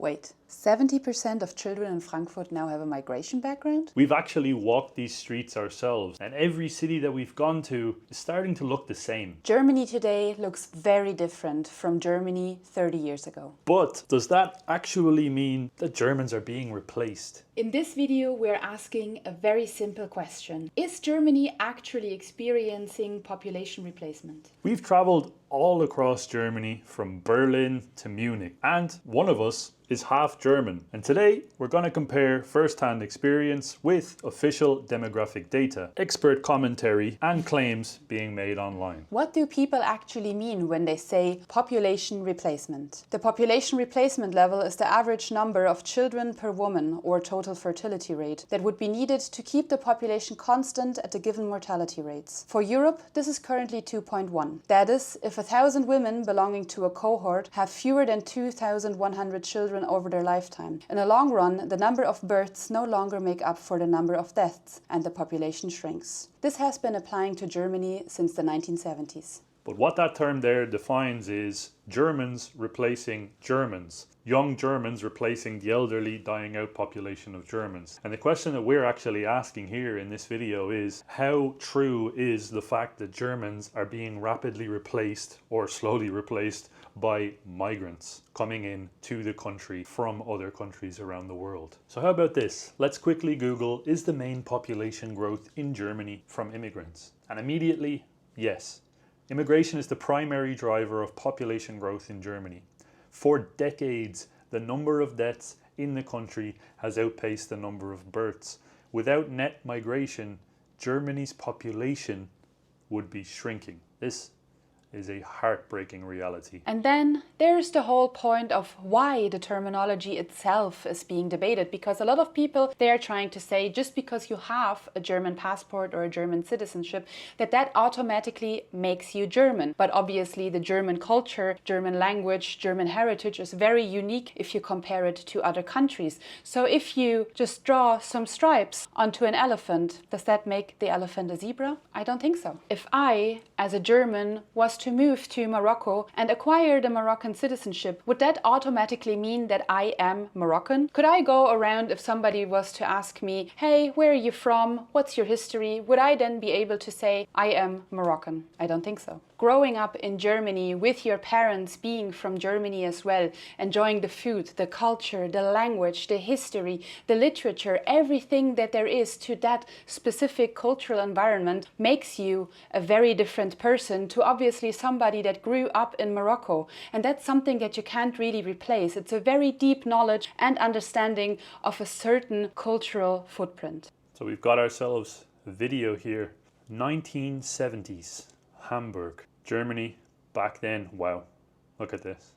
Wait, 70% of children in Frankfurt now have a migration background? We've actually walked these streets ourselves, and every city that we've gone to is starting to look the same. Germany today looks very different from Germany 30 years ago. But does that actually mean that Germans are being replaced? In this video, we're asking a very simple question. Is Germany actually experiencing population replacement? We've traveled all across Germany from Berlin to Munich, and one of us is half German. And today we're going to compare first-hand experience with official demographic data, expert commentary and claims being made online. What do people actually mean when they say population replacement? The population replacement level is the average number of children per woman or total fertility rate that would be needed to keep the population constant at the given mortality rates. For Europe, this is currently 2.1. That is, if 1,000 women belonging to a cohort have fewer than 2,100 children over their lifetime. In the long run, the number of births no longer make up for the number of deaths, and the population shrinks. This has been applying to Germany since the 1970s. But what that term there defines is Germans replacing Germans. Young Germans replacing the elderly, dying out population of Germans. And the question that we're actually asking here in this video is, how true is the fact that Germans are being rapidly replaced or slowly replaced by migrants coming in to the country from other countries around the world? So how about this? Let's quickly Google, is the main population growth in Germany from immigrants? And immediately, yes. Immigration is the primary driver of population growth in Germany. For decades, the number of deaths in the country has outpaced the number of births. Without net migration, Germany's population would be shrinking. This is a heartbreaking reality. And then there's the whole point of why the terminology itself is being debated, because a lot of people, they are trying to say just because you have a German passport or a German citizenship, that automatically makes you German. But obviously the German culture, German language, German heritage is very unique if you compare it to other countries. So if you just draw some stripes onto an elephant, does that make the elephant a zebra? I don't think so. If I, as a German, was to move to Morocco and acquire the Moroccan citizenship, would that automatically mean that I am Moroccan? Could I go around, if somebody was to ask me, hey, where are you from? What's your history? Would I then be able to say, I am Moroccan? I don't think so. Growing up in Germany with your parents being from Germany as well, enjoying the food, the culture, the language, the history, the literature, everything that there is to that specific cultural environment makes you a very different person to obviously somebody that grew up in Morocco. And that's something that you can't really replace. It's a very deep knowledge and understanding of a certain cultural footprint. So we've got ourselves a video here. 1970s, Hamburg, Germany, back then. Wow, look at this.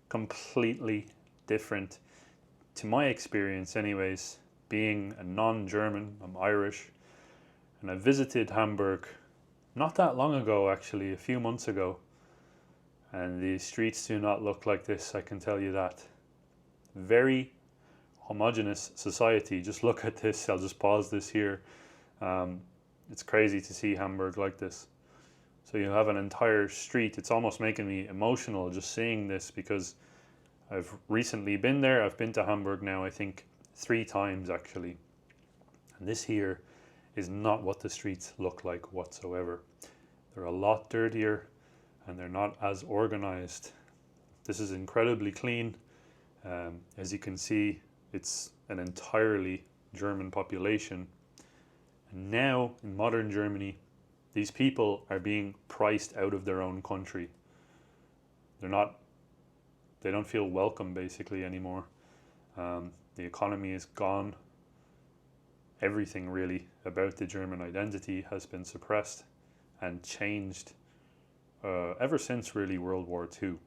Completely different, to my experience anyways, being a non-German. I'm Irish, and I visited Hamburg not that long ago, actually, a few months ago, and the streets do not look like this, I can tell you that. Very homogeneous society. Just look at this. I'll just pause this here. It's crazy to see Hamburg like this. So you have an entire street. It's almost making me emotional just seeing this, because I've recently been there. I've been to Hamburg now, I think 3 times actually. And this here is not what the streets look like whatsoever. They're a lot dirtier and they're not as organized. This is incredibly clean. As you can see, it's an entirely German population. And now in modern Germany, these people are being priced out of their own country. They don't feel welcome basically anymore. The economy is gone. Everything really about the German identity has been suppressed and changed ever since really World War II. You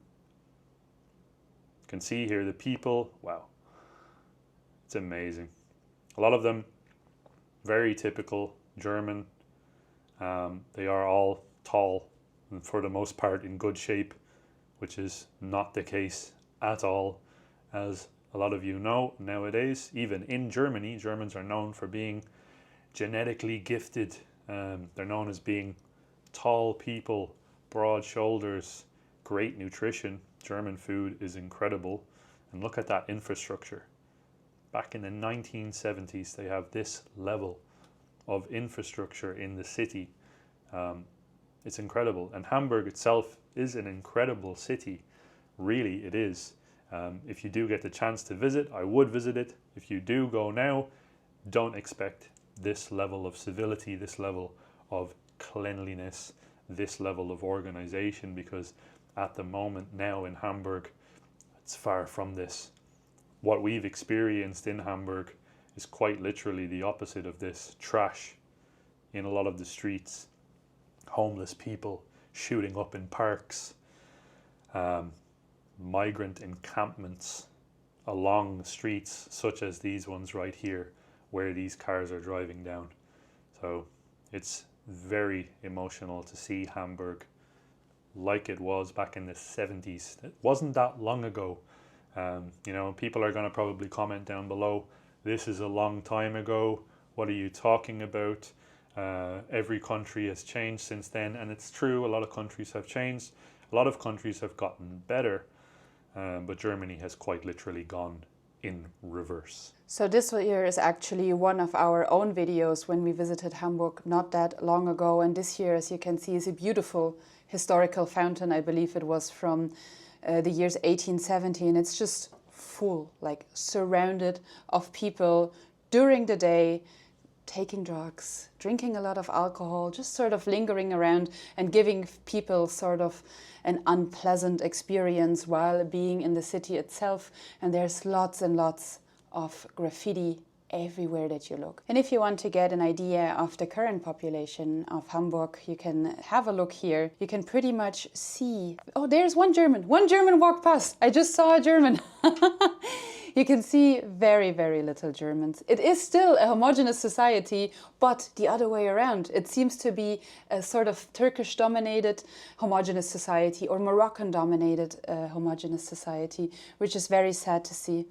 can see here the people, wow, it's amazing. A lot of them very typical German. They are all tall and for the most part in good shape, which is not the case at all, as a lot of you know nowadays. Even in Germany, Germans are known for being genetically gifted. They're known as being tall people, broad shoulders, great nutrition. German food is incredible. And look at that infrastructure. Back in the 1970s, they have this level of infrastructure in the city. It's incredible. And Hamburg itself is an incredible city. Really, it is. If you do get the chance to visit, I would visit it. If you do go now, don't expect this level of civility, this level of cleanliness, this level of organization, because at the moment now in Hamburg, it's far from this. What we've experienced in Hamburg is quite literally the opposite of this. Trash in a lot of the streets, homeless people shooting up in parks, migrant encampments along the streets, such as these ones right here, where these cars are driving down. So it's very emotional to see Hamburg like it was back in the 70s. It wasn't that long ago. You know, people are going to probably comment down below, this is a long time ago, what are you talking about? Every country has changed since then, and it's true, a lot of countries have changed, a lot of countries have gotten better, but Germany has quite literally gone in reverse. So this here is actually one of our own videos when we visited Hamburg not that long ago, and this here, as you can see, is a beautiful historical fountain. I believe it was from the years 1870, and it's just full, like surrounded of people during the day, taking drugs, drinking a lot of alcohol, just sort of lingering around and giving people sort of an unpleasant experience while being in the city itself. And there's lots and lots of graffiti everywhere that you look. And if you want to get an idea of the current population of Hamburg, you can have a look here. You can pretty much see, oh, there's one German walked past. I just saw a German. You can see very, very little Germans. It is still a homogeneous society, but the other way around. It seems to be a sort of Turkish-dominated homogeneous society or Moroccan-dominated homogeneous society, which is very sad to see.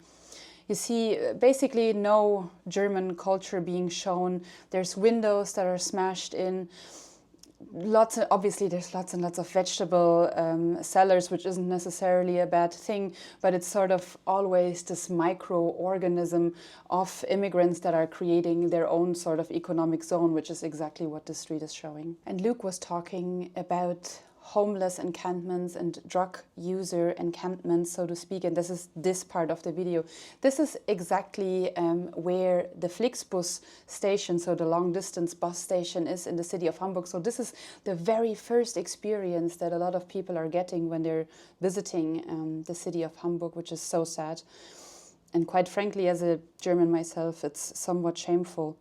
You see basically no German culture being shown. There's windows that are smashed in. Obviously there's lots and lots of vegetable sellers, which isn't necessarily a bad thing, but it's sort of always this microorganism of immigrants that are creating their own sort of economic zone, which is exactly what the street is showing. And Luke was talking about homeless encampments and drug user encampments, so to speak, and this is this part of the video. This is exactly where the Flixbus station, so the long distance bus station, is in the city of Hamburg. So this is the very first experience that a lot of people are getting when they're visiting the city of Hamburg, which is so sad. And quite frankly, as a German myself, it's somewhat shameful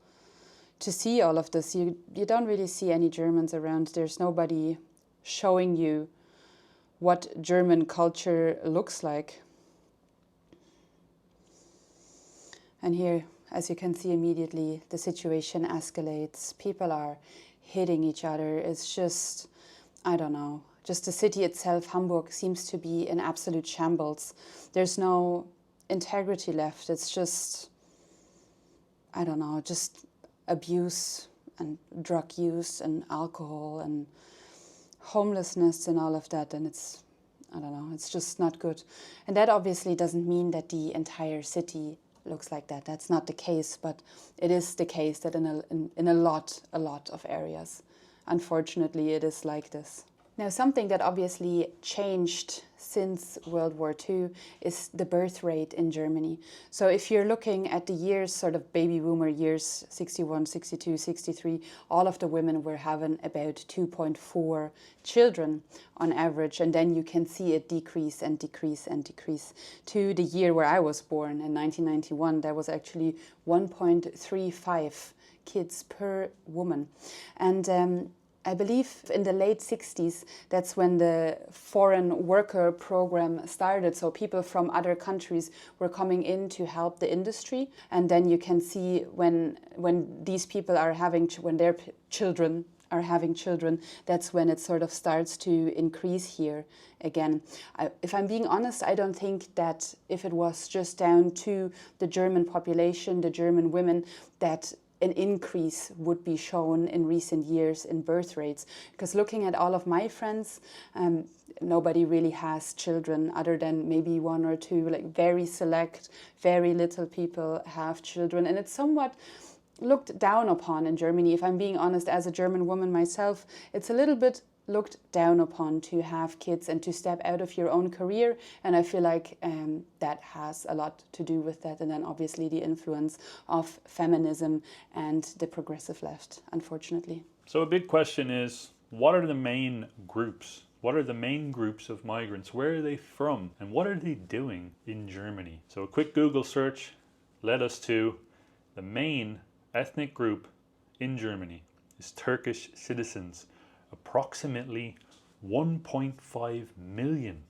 to see all of this. You don't really see any Germans around. There's nobody showing you what German culture looks like. And here, as you can see immediately, the situation escalates. People are hitting each other. It's just, I don't know, just the city itself, Hamburg, seems to be in absolute shambles. There's no integrity left. It's just, I don't know, just abuse and drug use and alcohol and homelessness and all of that, and it's, I don't know, it's just not good. And that obviously doesn't mean that the entire city looks like that. That's not the case, but it is the case that in a lot of areas, unfortunately, it is like this. Now, something that obviously changed since World War II is the birth rate in Germany. So if you're looking at the years, sort of baby boomer years, 61, 62, 63, all of the women were having about 2.4 children on average. And then you can see it decrease and decrease and decrease. To the year where I was born, in 1991, there was actually 1.35 kids per woman. And I believe in the late 60s, that's when the foreign worker program started. So people from other countries were coming in to help the industry. And then you can see when these people are having, when their children are having children, that's when it sort of starts to increase here again. If I'm being honest, I don't think that if it was just down to the German population, the German women, that an increase would be shown in recent years in birth rates. Because looking at all of my friends, nobody really has children other than maybe one or two, like very select, very little people have children. And it's somewhat looked down upon in Germany. If I'm being honest, as a German woman myself, it's a little bit looked down upon to have kids and to step out of your own career. And I feel like that has a lot to do with that. And then obviously the influence of feminism and the progressive left, unfortunately. So a big question is, what are the main groups? What are the main groups of migrants? Where are they from? And what are they doing in Germany? So a quick Google search led us to the main ethnic group in Germany is Turkish citizens. Approximately 1.5 million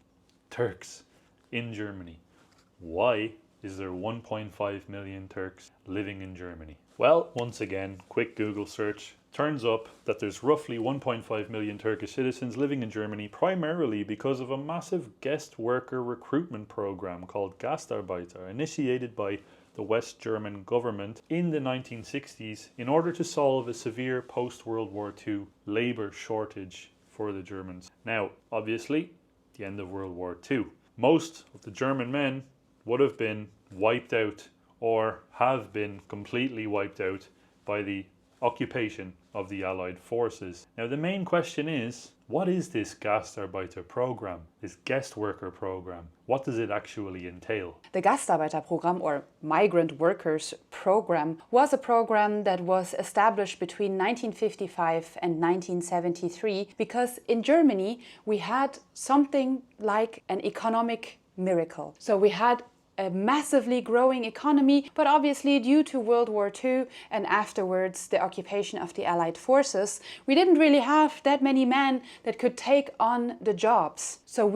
Turks in Germany. Why is there 1.5 million Turks living in Germany? Well, once again, quick Google search turns up that there's roughly 1.5 million Turkish citizens living in Germany, primarily because of a massive guest worker recruitment program called Gastarbeiter, initiated by the West German government in the 1960s in order to solve a severe post-World War II labour shortage for the Germans. Now, obviously, the end of World War II. Most of the German men would have been wiped out or have been completely wiped out by the occupation of the Allied forces. Now, the main question is, what is this Gastarbeiter program, this guest worker program? What does it actually entail? The Gastarbeiterprogramm, or Migrant Workers Program, was a program that was established between 1955 and 1973 because in Germany we had something like an economic miracle. So we had a massively growing economy, but obviously due to World War II and afterwards the occupation of the Allied forces, we didn't really have that many men that could take on the jobs. So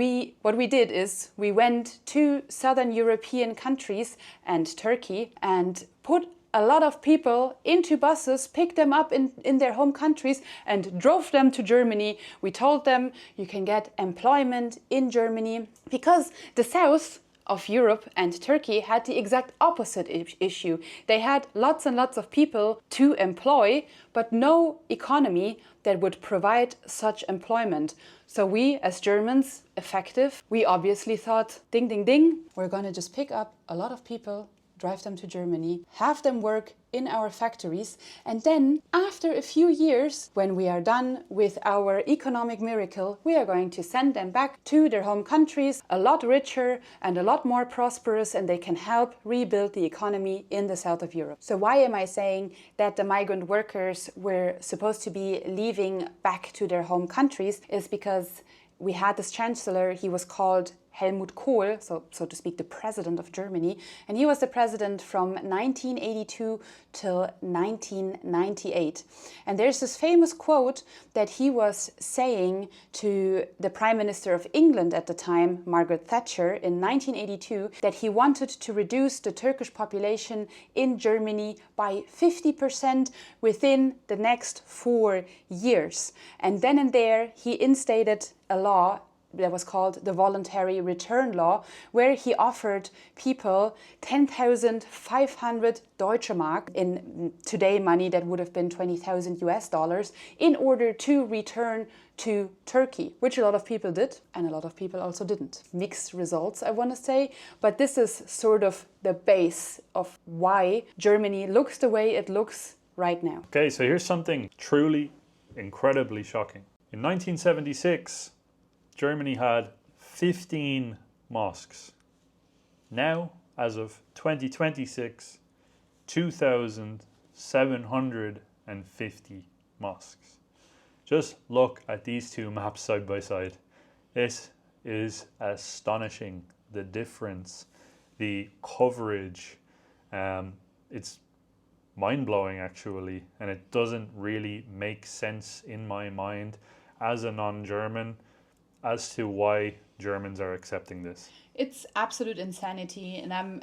what we did is we went to southern European countries and Turkey and put a lot of people into buses, picked them up in their home countries and drove them to Germany. We told them you can get employment in Germany because the south of Europe and Turkey had the exact opposite issue. They had lots and lots of people to employ, but no economy that would provide such employment. So we, as Germans, effective, we obviously thought, ding, ding, ding, we're gonna just pick up a lot of people, drive them to Germany, have them work in our factories, and then after a few years, when we are done with our economic miracle, we are going to send them back to their home countries, a lot richer and a lot more prosperous, and they can help rebuild the economy in the south of Europe. So why am I saying that the migrant workers were supposed to be leaving back to their home countries? Is because we had this chancellor, he was called Helmut Kohl, so to speak, the president of Germany. And he was the president from 1982 till 1998. And there's this famous quote that he was saying to the Prime Minister of England at the time, Margaret Thatcher, in 1982, that he wanted to reduce the Turkish population in Germany by 50% within the next 4 years. And then and there, he instated a law that was called the voluntary return law, where he offered people 10,500 Deutsche Mark, in today money that would have been 20,000 US dollars, in order to return to Turkey, which a lot of people did and a lot of people also didn't. Mixed results, I want to say, but this is sort of the base of why Germany looks the way it looks right now. Okay, so here's something truly incredibly shocking. In 1976, Germany had 15 mosques. Now, as of 2026, 2,750 mosques. Just look at these two maps side by side. It is astonishing, the difference, the coverage. It's mind-blowing actually, and it doesn't really make sense in my mind as a non-German as to why Germans are accepting this. It's absolute insanity, and I'm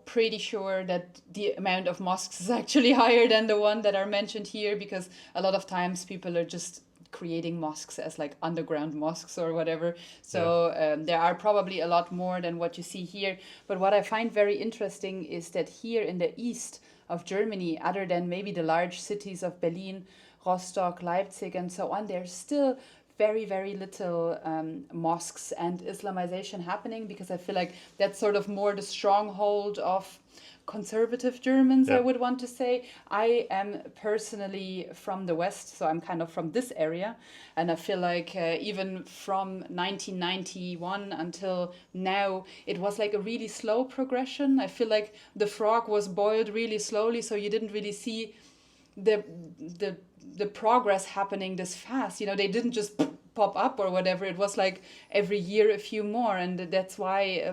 pretty sure that the amount of mosques is actually higher than the one that are mentioned here, because a lot of times people are just creating mosques as like underground mosques or whatever. So there are probably a lot more than what you see here. But what I find very interesting is that here in the east of Germany, other than maybe the large cities of Berlin, Rostock, Leipzig, and so on, there's still very, very little mosques and Islamization happening, because I feel like that's sort of more the stronghold of conservative Germans, I would want to say. I am personally from the West, so I'm kind of from this area. And I feel like even from 1991 until now, it was like a really slow progression. I feel like the frog was boiled really slowly, so you didn't really see the progress happening this fast. You know, they didn't just pop up or whatever. It was like every year a few more, and that's why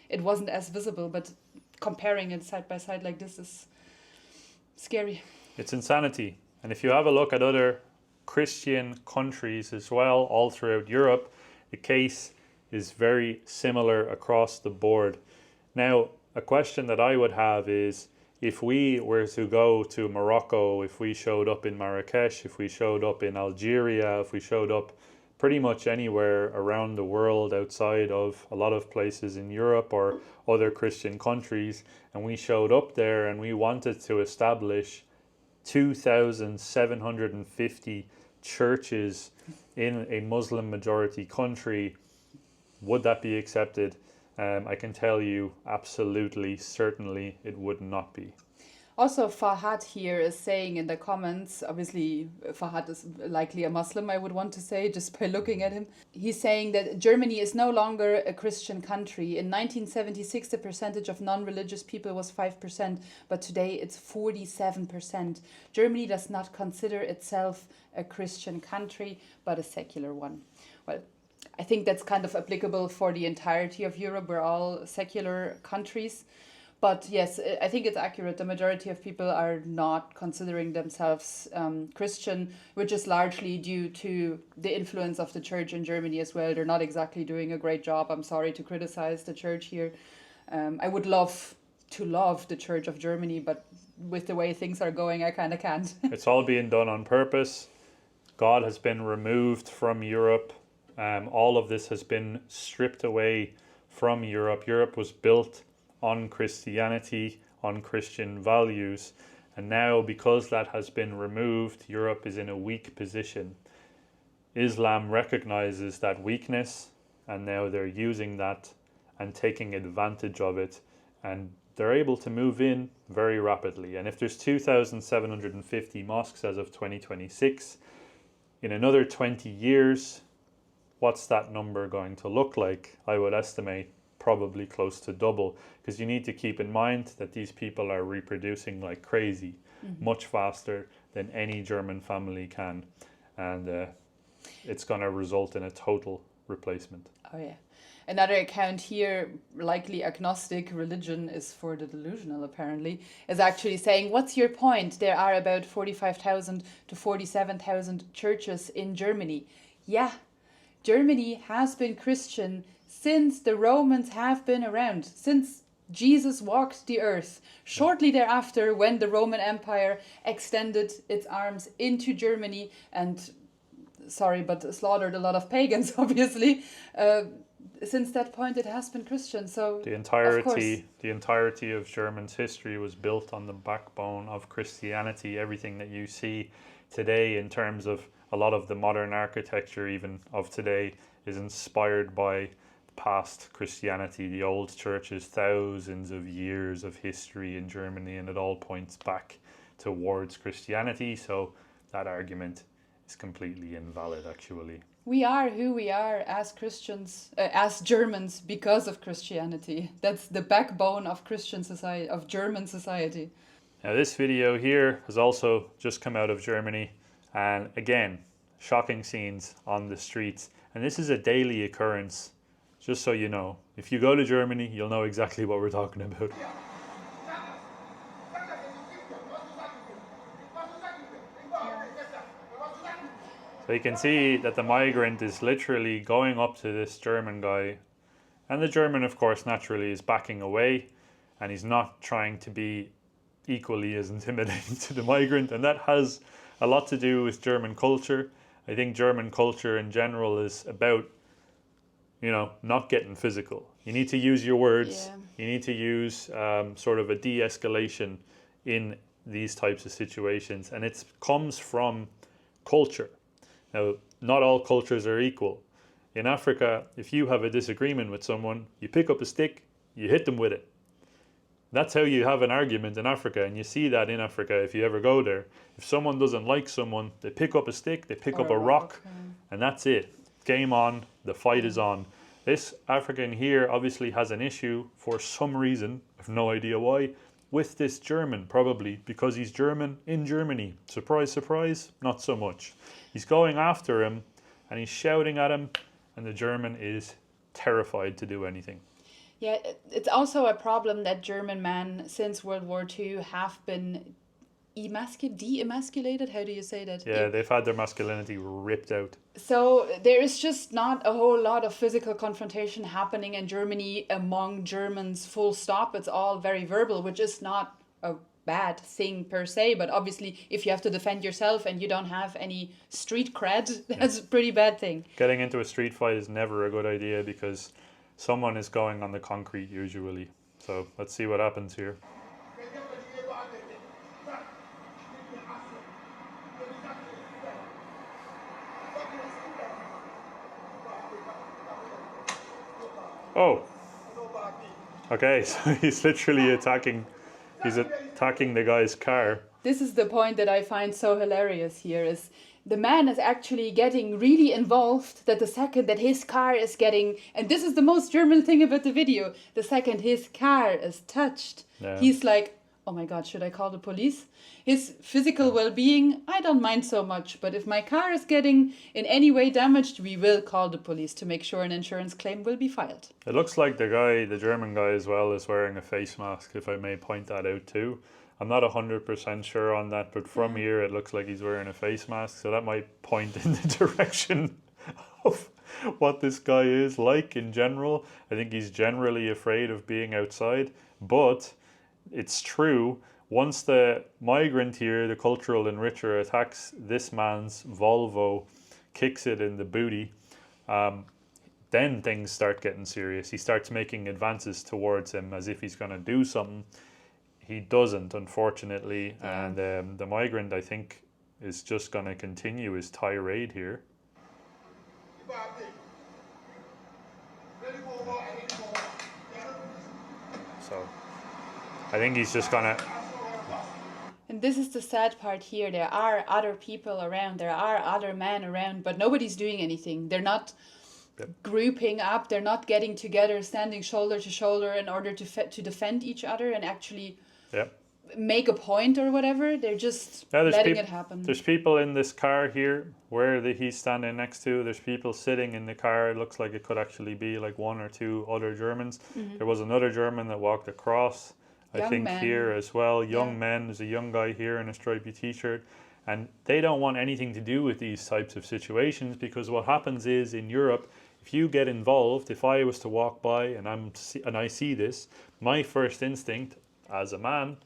it wasn't as visible. But comparing it side by side like this is scary. It's insanity. And if you have a look at other Christian countries as well, all throughout Europe, the case is very similar across the board. Now, a question that I would have is, if we were to go to Morocco, if we showed up in Marrakesh, if we showed up in Algeria, if we showed up pretty much anywhere around the world outside of a lot of places in Europe or other Christian countries, and we showed up there and we wanted to establish 2,750 churches in a Muslim majority country, would that be accepted? I can tell you absolutely, certainly it would not be. Also, Fahad here is saying in the comments, obviously Fahad is likely a Muslim, I would want to say, just by looking at him. He's saying that Germany is no longer a Christian country. In 1976, the percentage of non-religious people was 5%, but today it's 47%. Germany does not consider itself a Christian country, but a secular one. Well, I think that's kind of applicable for the entirety of Europe. We're all secular countries. But yes, I think it's accurate. The majority of people are not considering themselves Christian, which is largely due to the influence of the church in Germany as well. They're not exactly doing a great job. I'm sorry to criticize the church here. I would love to love the Church of Germany, but with the way things are going, I kind of can't. It's all being done on purpose. God has been removed from Europe. All of this has been stripped away from Europe. Europe was built on Christianity, on Christian values, and now because that has been removed, Europe is in a weak position. Islam recognizes that weakness, and now they're using that and taking advantage of it, and they're able to move in very rapidly. And if there's 2,750 mosques as of 2026, in another 20 years, what's that number going to look like? I would estimate probably close to double, because you need to keep in mind that these people are reproducing like crazy, much faster than any German family can, and it's going to result in a total replacement. Oh yeah. Another account here, likely agnostic, religion is for the delusional apparently, is actually saying, what's your point? There are about 45,000 to 47,000 churches in Germany. Yeah, Germany has been Christian since the Romans have been around, since Jesus walked the earth. Shortly thereafter, when the Roman Empire extended its arms into Germany and, sorry, but slaughtered a lot of pagans, obviously, since that point it has been Christian. So the entirety of German's history was built on the backbone of Christianity. Everything that you see today in terms of a lot of the modern architecture even of today is inspired by past Christianity. The old churches, thousands of years of history in Germany, and it all points back towards Christianity. So that argument is completely invalid, actually. We are who we are as Christians, as Germans, because of Christianity. That's the backbone of Christian society, of German society. Now this video here has also just come out of Germany, and again, shocking scenes on the streets. And this is a daily occurrence, just so you know. If you go to Germany, you'll know exactly what we're talking about. So you can see that the migrant is literally going up to this German guy, and the German, of course, naturally is backing away, and he's not trying to be equally as intimidating to the migrant, and that has a lot to do with German culture. I think German culture in general is about, not getting physical. You need to use your words. Yeah. You need to use sort of a de-escalation in these types of situations, and it comes from culture. Now, not all cultures are equal. In Africa, if you have a disagreement with someone, you pick up a stick, you hit them with it. That's how you have an argument in Africa, and you see that in Africa if you ever go there. If someone doesn't like someone, they pick up a stick, they pick up a rock, and that's it. Game on, the fight is on. This African here obviously has an issue for some reason, I have no idea why, with this German, probably because he's German in Germany. Surprise, surprise, not so much. He's going after him and he's shouting at him, and the German is terrified to do anything. Yeah, it's also a problem that German men since World War II have been de-emasculated. How do you say that? Yeah, they've had their masculinity ripped out. So there is just not a whole lot of physical confrontation happening in Germany among Germans, full stop. It's all very verbal, which is not a bad thing per se, but obviously if you have to defend yourself and you don't have any street cred, that's a pretty bad thing. Getting into a street fight is never a good idea because someone is going on the concrete usually. So let's see what happens here. Oh, okay, so he's literally attacking the guy's car. This is the point that I find so hilarious here, is the man is actually getting really involved that the second that his car is getting, and this is the most German thing about the video, the second his car is touched, he's like, oh my God, should I call the police? His physical well-being, I don't mind so much, but if my car is getting in any way damaged, we will call the police to make sure an insurance claim will be filed. It looks like the German guy as well, is wearing a face mask, if I may point that out too. I'm not 100% sure on that, but from here it looks like he's wearing a face mask, so that might point in the direction of what this guy is like in general. I think he's generally afraid of being outside, but it's true, once the migrant here, the cultural enricher, attacks this man's Volvo, kicks it in the booty, then things start getting serious. He starts making advances towards him as if he's going to do something. He doesn't, unfortunately, and the migrant, I think, is just going to continue his tirade here. So I think he's just gonna... And this is the sad part here. There are other people around, there are other men around, but nobody's doing anything. They're not grouping up, they're not getting together, standing shoulder to shoulder in order to defend each other and actually make a point or whatever. They're just letting it happen. There's people in this car here where he's standing next to. There's people sitting in the car. It looks like it could actually be like one or two other Germans. There was another German that walked across. I think here as well, young men. There's a young guy here in a stripy t-shirt, and they don't want anything to do with these types of situations, because what happens is in Europe, if you get involved, if I was to walk by and I see this, my first instinct as a man,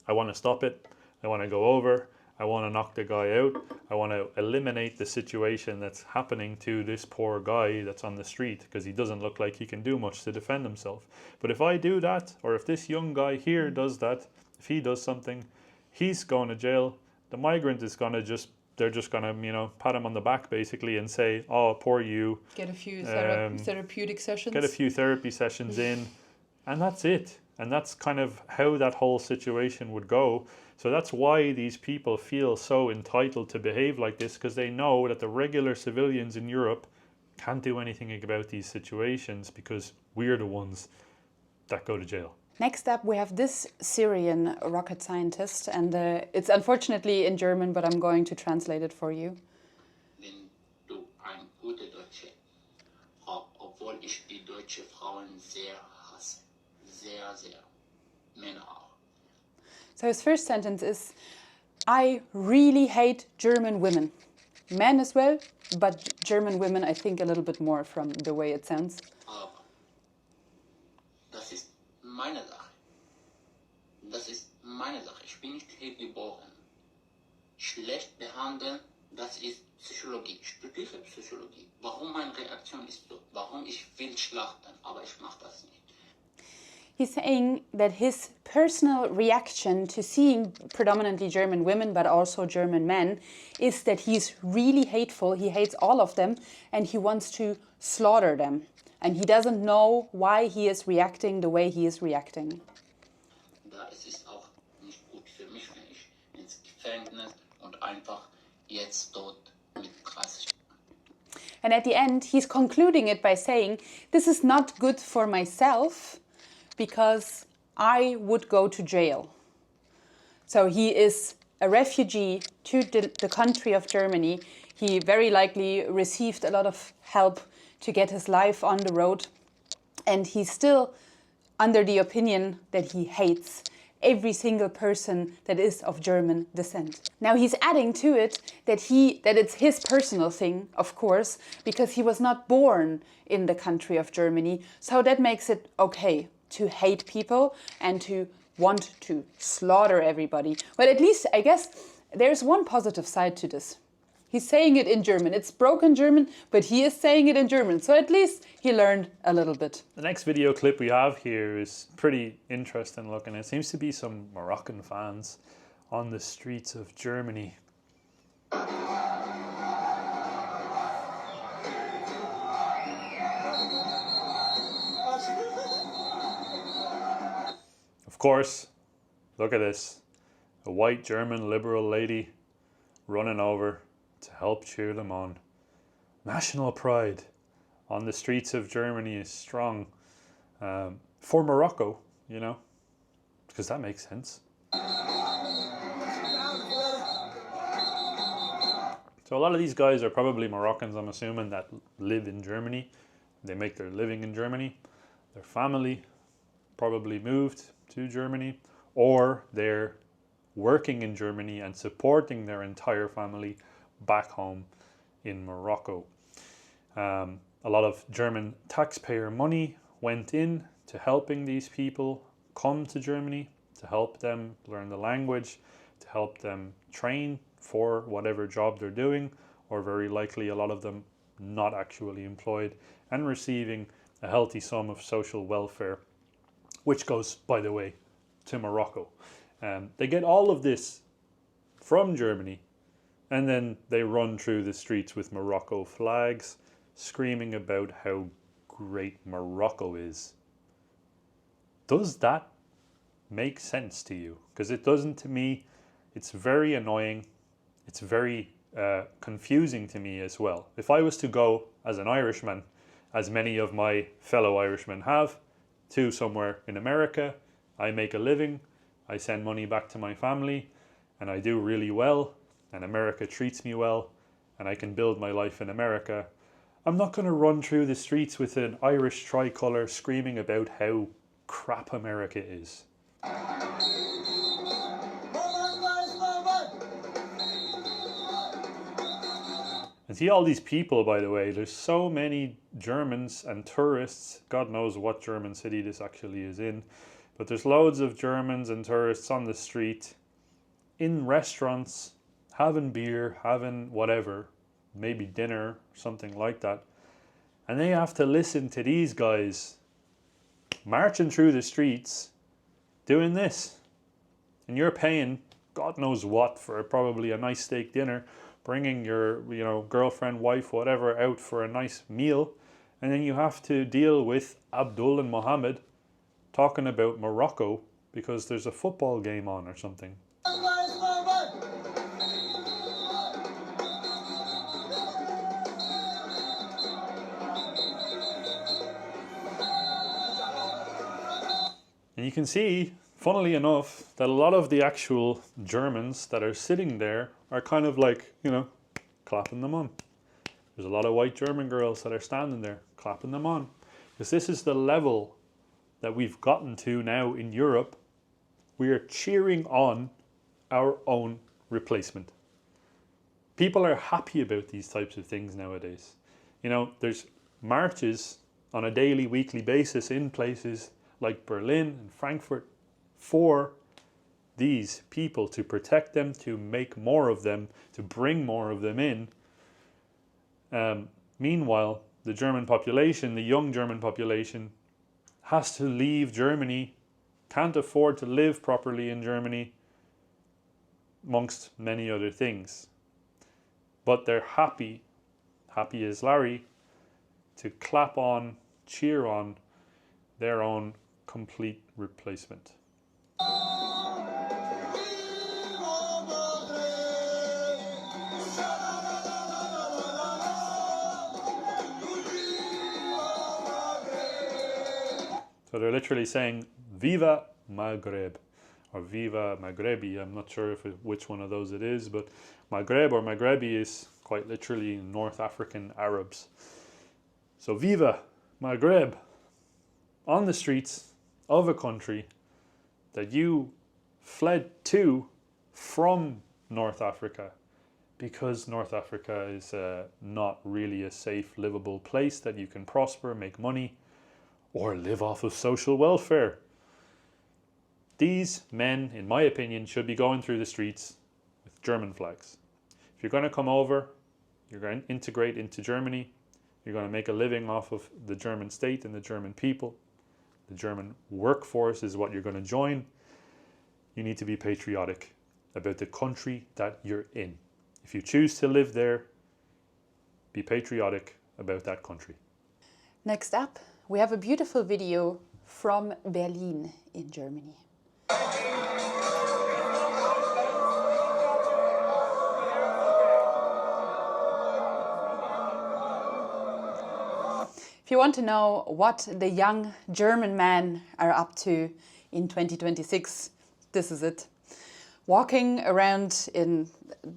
I want to stop it, I want to go over, I want to knock the guy out, I want to eliminate the situation that's happening to this poor guy that's on the street, because he doesn't look like he can do much to defend himself. But if I do that, or if this young guy here does that, if he does something, he's going to jail. The migrant is going to they're just going to, pat him on the back basically and say, oh, poor you. Get a few therapeutic sessions. Get a few therapy sessions in, and that's it. And that's kind of how that whole situation would go. So that's why these people feel so entitled to behave like this, because they know that the regular civilians in Europe can't do anything about these situations, because we're the ones that go to jail. Next up, we have this Syrian rocket scientist, and it's unfortunately in German, but I'm going to translate it for you. Wenn du ein gute Deutsche, obwohl ich die deutsche Frauen sehr hasse, sehr, sehr, Männer auch. So his first sentence is, I really hate German women. Men as well, but German women I think a little bit more from the way it sounds. Aber das ist meine Sache. Das ist meine Sache. Ich bin nicht hier geboren. Schlecht behandeln, das ist Psychologie. Ich studiere Psychologie. Warum meine Reaktion ist so? Warum ich will schlachten, aber ich mache das nicht. He's saying that his personal reaction to seeing predominantly German women, but also German men, is that he's really hateful. He hates all of them and he wants to slaughter them. And he doesn't know why he is reacting the way he is reacting. Da es ist auch nicht gut für mich, wenn ich ins Gefängnis und einfach jetzt dort mit 30. And at the end, he's concluding it by saying, this is not good for myself, because I would go to jail. So he is a refugee to the country of Germany. He very likely received a lot of help to get his life on the road. And he's still under the opinion that he hates every single person that is of German descent. Now he's adding to it that it's his personal thing, of course, because he was not born in the country of Germany. So that makes it okay to hate people and to want to slaughter everybody. But at least, I guess, there's one positive side to this. He's saying it in German. It's broken German, but he is saying it in German. So at least he learned a little bit. The next video clip we have here is pretty interesting looking. It seems to be some Moroccan fans on the streets of Germany. Of course, look at this. A white German liberal lady running over to help cheer them on. National pride on the streets of Germany is strong. For Morocco, you know, because that makes sense. So a lot of these guys are probably Moroccans, I'm assuming, that live in Germany. They make their living in Germany. Their family probably moved to Germany, or they're working in Germany and supporting their entire family back home in Morocco. A lot of German taxpayer money went in to helping these people come to Germany, to help them learn the language, to help them train for whatever job they're doing, or very likely a lot of them not actually employed and receiving a healthy sum of social welfare, which goes, by the way, to Morocco. They get all of this from Germany, and then they run through the streets with Morocco flags, screaming about how great Morocco is. Does that make sense to you? Because it doesn't to me. It's very annoying. It's very confusing to me as well. If I was to go as an Irishman, as many of my fellow Irishmen have, to somewhere in America, I make a living, I send money back to my family, and I do really well, and America treats me well, and I can build my life in America, I'm not going to run through the streets with an Irish tricolour screaming about how crap America is. And see all these people, by the way, there's so many Germans and tourists. God knows what German city this actually is in. But there's loads of Germans and tourists on the street, in restaurants, having beer, having whatever, maybe dinner, something like that. And they have to listen to these guys marching through the streets doing this. And you're paying God knows what for probably a nice steak dinner, bringing your, girlfriend, wife, whatever, out for a nice meal, and then you have to deal with Abdul and Mohammed talking about Morocco because there's a football game on or something. And you can see, funnily enough, that a lot of the actual Germans that are sitting there are kind of like, clapping them on. There's a lot of white German girls that are standing there, clapping them on. Because this is the level that we've gotten to now in Europe. We are cheering on our own replacement. People are happy about these types of things nowadays. There's marches on a daily, weekly basis in places like Berlin and Frankfurt for these people, to protect them, to make more of them, to bring more of them in. Meanwhile, the German population, the young German population, has to leave Germany, can't afford to live properly in Germany, amongst many other things. But they're happy as Larry, to clap on, cheer on their own complete replacement. So they're literally saying, Viva Maghreb, or Viva Maghrebi. I'm not sure which one of those it is, but Maghreb or Maghrebi is quite literally North African Arabs. So Viva Maghreb, on the streets of a country that you fled to from North Africa, because North Africa is not really a safe, livable place that you can prosper, make money, or live off of social welfare. These men, in my opinion, should be going through the streets with German flags. If you're going to come over, you're going to integrate into Germany, you're going to make a living off of the German state and the German people, the German workforce is what you're going to join, you need to be patriotic about the country that you're in. If you choose to live there, be patriotic about that country. Next up, we have a beautiful video from Berlin in Germany. If you want to know what the young German men are up to in 2026, this is it. Walking around in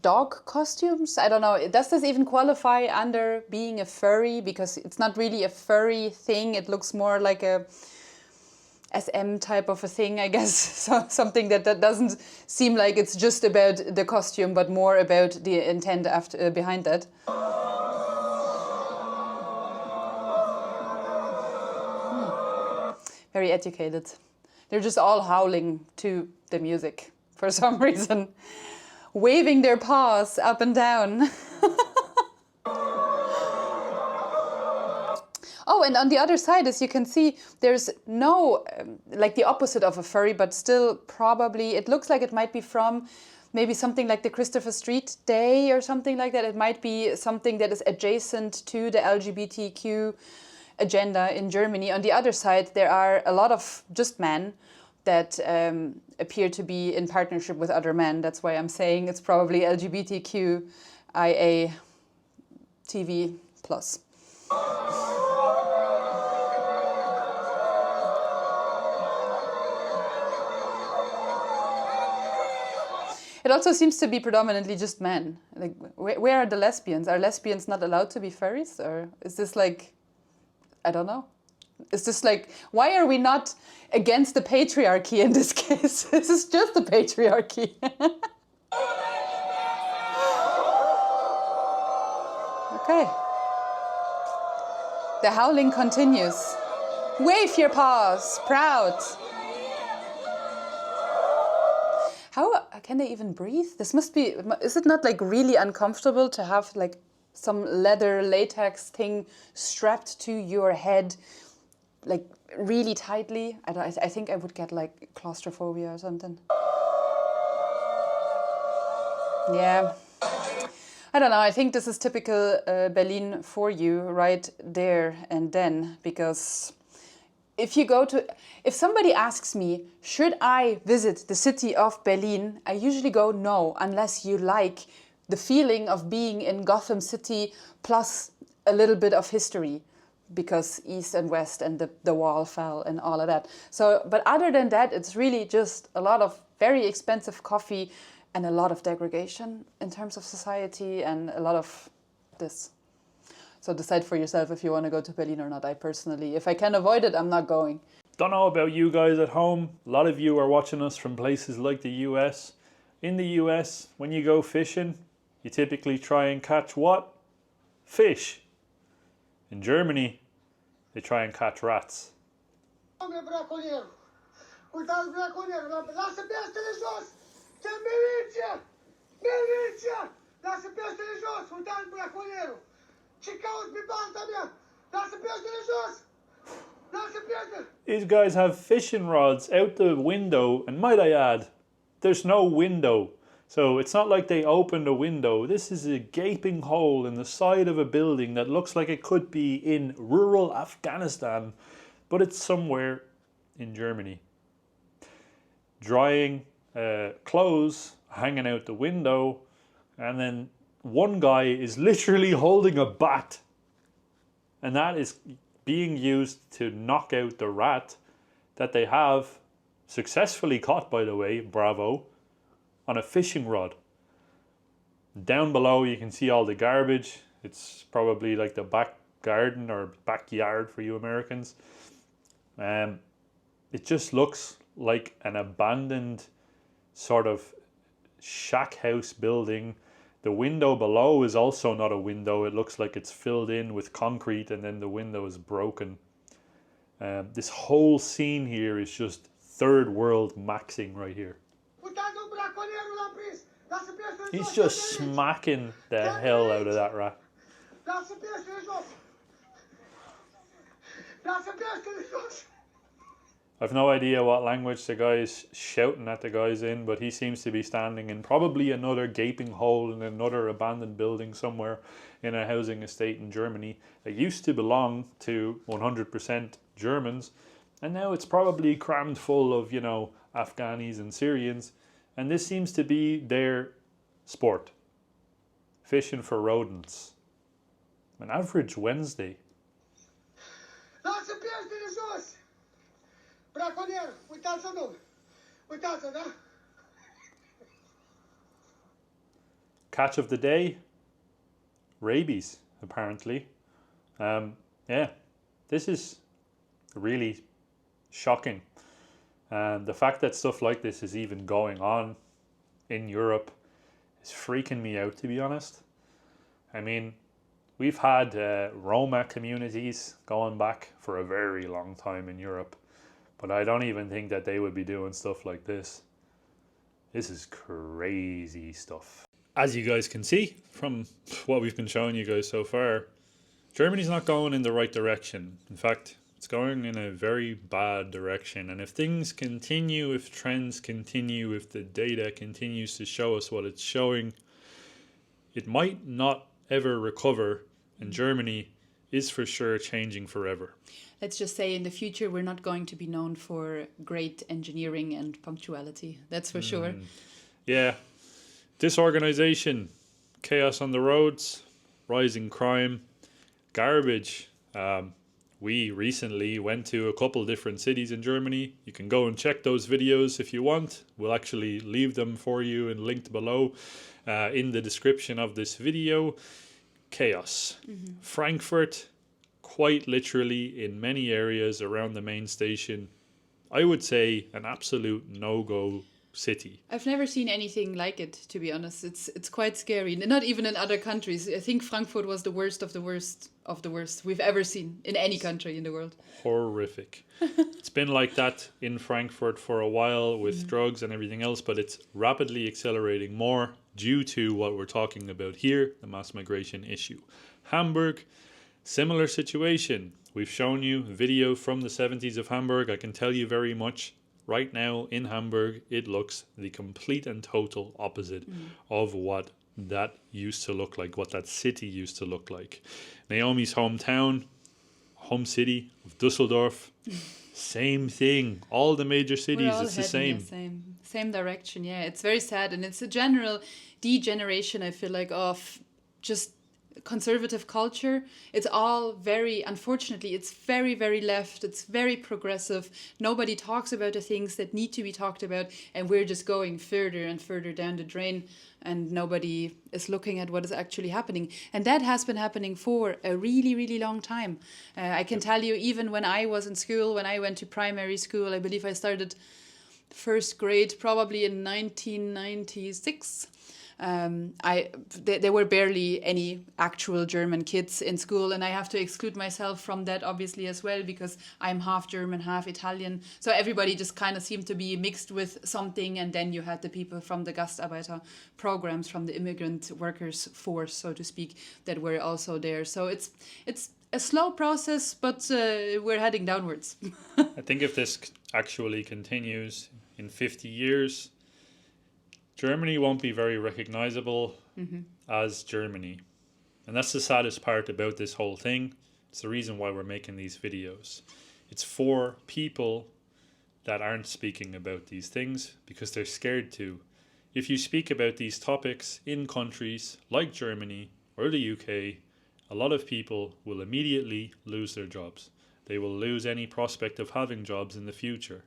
dog costumes. I don't know, does this even qualify under being a furry? Because it's not really a furry thing. It looks more like a SM type of a thing, I guess. So something that doesn't seem like it's just about the costume, but more about the intent behind that. Very educated. They're just all howling to the music for some reason, waving their paws up and down. Oh, and on the other side, as you can see, there's no, like the opposite of a furry, but still probably, it looks like it might be from maybe something like the Christopher Street Day or something like that. It might be something that is adjacent to the LGBTQ agenda in Germany. On the other side, there are a lot of just men that appear to be in partnership with other men. That's why I'm saying it's probably LGBTQIA TV+. It also seems to be predominantly just men. Like, where are the lesbians? Are lesbians not allowed to be furries? Or is this like, I don't know. Is this like, why are we not against the patriarchy in this case? This is just the patriarchy. Okay. The howling continues. Wave your paws, proud. How can they even breathe? This must be, is it not like really uncomfortable to have like some leather latex thing strapped to your head, like really tightly? I think I would get like claustrophobia or something. Yeah. I don't know, I think this is typical Berlin for you right there and then, because if somebody asks me, should I visit the city of Berlin? I usually go no, unless you like the feeling of being in Gotham City plus a little bit of history, because East and West and the wall fell and all of that. So, but other than that, it's really just a lot of very expensive coffee and a lot of degradation in terms of society and a lot of this. So decide for yourself if you want to go to Berlin or not. I personally, if I can avoid it, I'm not going. Don't know about you guys at home. A lot of you are watching us from places like the US. In the US, when you go fishing, you typically try and catch what? Fish. In Germany, they try and catch rats. These guys have fishing rods out the window, and might I add, there's no window. So it's not like they opened a window. This is a gaping hole in the side of a building that looks like it could be in rural Afghanistan, but it's somewhere in Germany. Drying clothes hanging out the window, and then one guy is literally holding a bat, and that is being used to knock out the rat that they have successfully caught, by the way, bravo, on a fishing rod. Down below you can see all the garbage. It's probably like the back garden or backyard for you Americans. It just looks like an abandoned sort of shack house building. The window below is also not a window. It looks like it's filled in with concrete and then the window is broken. This whole scene here is just third world maxing right here. He's just smacking the hell out of that rat. I've no idea what language the guy's shouting at the guys in, but he seems to be standing in probably another gaping hole in another abandoned building somewhere in a housing estate in Germany that used to belong to 100% Germans, and now it's probably crammed full of, you know, Afghanis and Syrians, and this seems to be their sport. Fishing for rodents. An average Wednesday. Catch of the day, rabies, apparently. Yeah, this is really shocking. And the fact that stuff like this is even going on in Europe is freaking me out, to be honest. I mean, we've had Roma communities going back for a very long time in Europe, but I don't even think that they would be doing stuff like this. This is crazy stuff. As you guys can see from what we've been showing you guys so far, Germany's not going in the right direction. In fact, it's going in a very bad direction. And if things continue, if trends continue, if the data continues to show us what it's showing, it might not ever recover, and Germany is for sure changing forever. Let's just say in the future we're not going to be known for great engineering and punctuality. That's for sure. Yeah. Disorganization, chaos on the roads, rising crime, garbage. We recently went to a couple different cities in Germany. You can go and check those videos if you want. We'll actually leave them for you and linked below in the description of this video. Chaos. Frankfurt, quite literally in many areas around the main station, I would say an absolute no-go city. I've never seen anything like it, to be honest. It's quite scary. Not even in other countries. I think Frankfurt was the worst of the worst of the worst we've ever seen in any country in the world. Horrific. It's been like that in Frankfurt for a while with drugs and everything else, but it's rapidly accelerating more due to what we're talking about here, the mass migration issue. Hamburg, similar situation. We've shown you a video from the 70s of Hamburg. I can tell you very much. Right now in Hamburg, it looks the complete and total opposite of what that used to look like, what that city used to look like. Naomi's hometown, home city of Dusseldorf, same thing. All the major cities, it's the same. Same direction, yeah. It's very sad, and it's a general degeneration, I feel like, of just conservative culture. It's all very, unfortunately, it's very, very left. It's very progressive. Nobody talks about the things that need to be talked about, and we're just going further and further down the drain, and nobody is looking at what is actually happening. And that has been happening for a really, really long time. I can tell you, even when I was in school, when I went to primary school, I believe I started first grade probably in 1996. There were barely any actual German kids in school, and I have to exclude myself from that obviously as well, because I'm half German, half Italian. So everybody just kind of seemed to be mixed with something, and then you had the people from the Gastarbeiter programs, from the immigrant workers force, so to speak, that were also there. So it's a slow process, but we're heading downwards. I think if this actually continues in 50 years, Germany won't be very recognizable as Germany. And that's the saddest part about this whole thing. It's the reason why we're making these videos. It's for people that aren't speaking about these things because they're scared to. If you speak about these topics in countries like Germany or the UK, a lot of people will immediately lose their jobs. They will lose any prospect of having jobs in the future.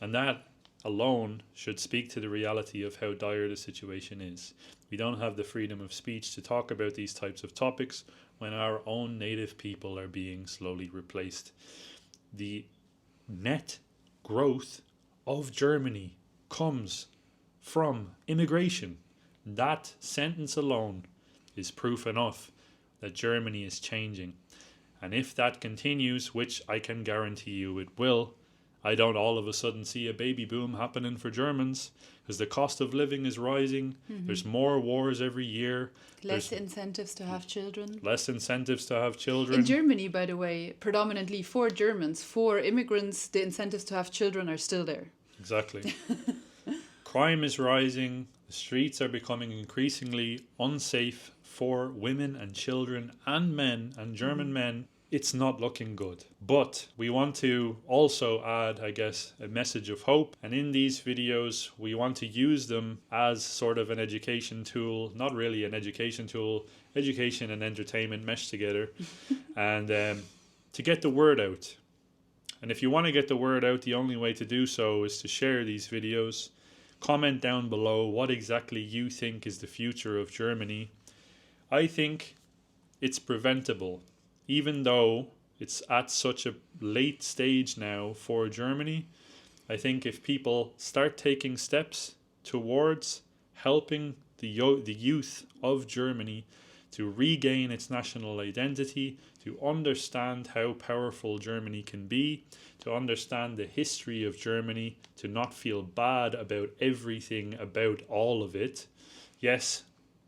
And that alone should speak to the reality of how dire the situation is. We don't have the freedom of speech to talk about these types of topics when our own native people are being slowly replaced. The net growth of Germany comes from immigration. That sentence alone is proof enough that Germany is changing. And if that continues, which I can guarantee you it will, I don't all of a sudden see a baby boom happening for Germans because the cost of living is rising. There's more wars every year. Less incentives to have children. Less incentives to have children. In Germany, by the way, predominantly for Germans, for immigrants, the incentives to have children are still there. Exactly. Crime is rising. The streets are becoming increasingly unsafe for women and children and men and German men. It's not looking good. But we want to also add, I guess, a message of hope. And in these videos, we want to use them as sort of an education tool. Not really an education tool. Education and entertainment meshed together. And to get the word out. And if you want to get the word out, the only way to do so is to share these videos. Comment down below what exactly you think is the future of Germany. I think it's preventable, even though it's at such a late stage now for Germany. I think if people start taking steps towards helping the youth of Germany to regain its national identity, to understand how powerful Germany can be, to understand the history of Germany, to not feel bad about everything about all of it. Yes,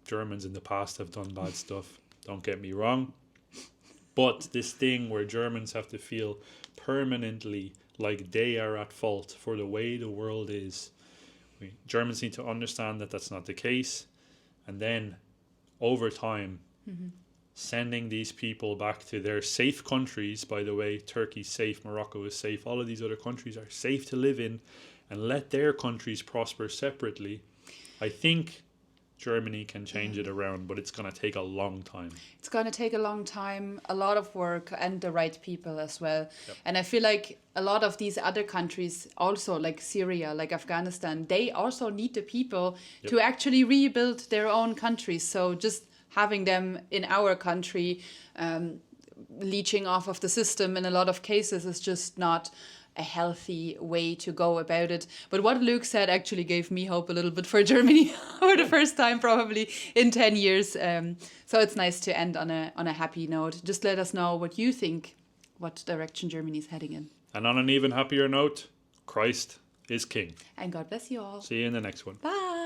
Germans in the past have done bad stuff, don't get me wrong. But this thing where Germans have to feel permanently like they are at fault for the way the world is. Germans need to understand that that's not the case. And then over time, sending these people back to their safe countries. By the way, Turkey's safe, Morocco is safe. All of these other countries are safe to live in, and let their countries prosper separately. I think Germany can change it around, but it's going to take a long time. It's going to take a long time, a lot of work, and the right people as well. Yep. And I feel like a lot of these other countries also, like Syria, like Afghanistan, they also need the people to actually rebuild their own countries. So just having them in our country, leeching off of the system in a lot of cases is just not a healthy way to go about it. But what Luke said actually gave me hope a little bit for Germany for the first time probably in 10 years. So it's nice to end on a happy note. Just let us know what you think, what direction Germany is heading in. And on an even happier note, Christ is King. And God bless you all. See you in the next one. Bye.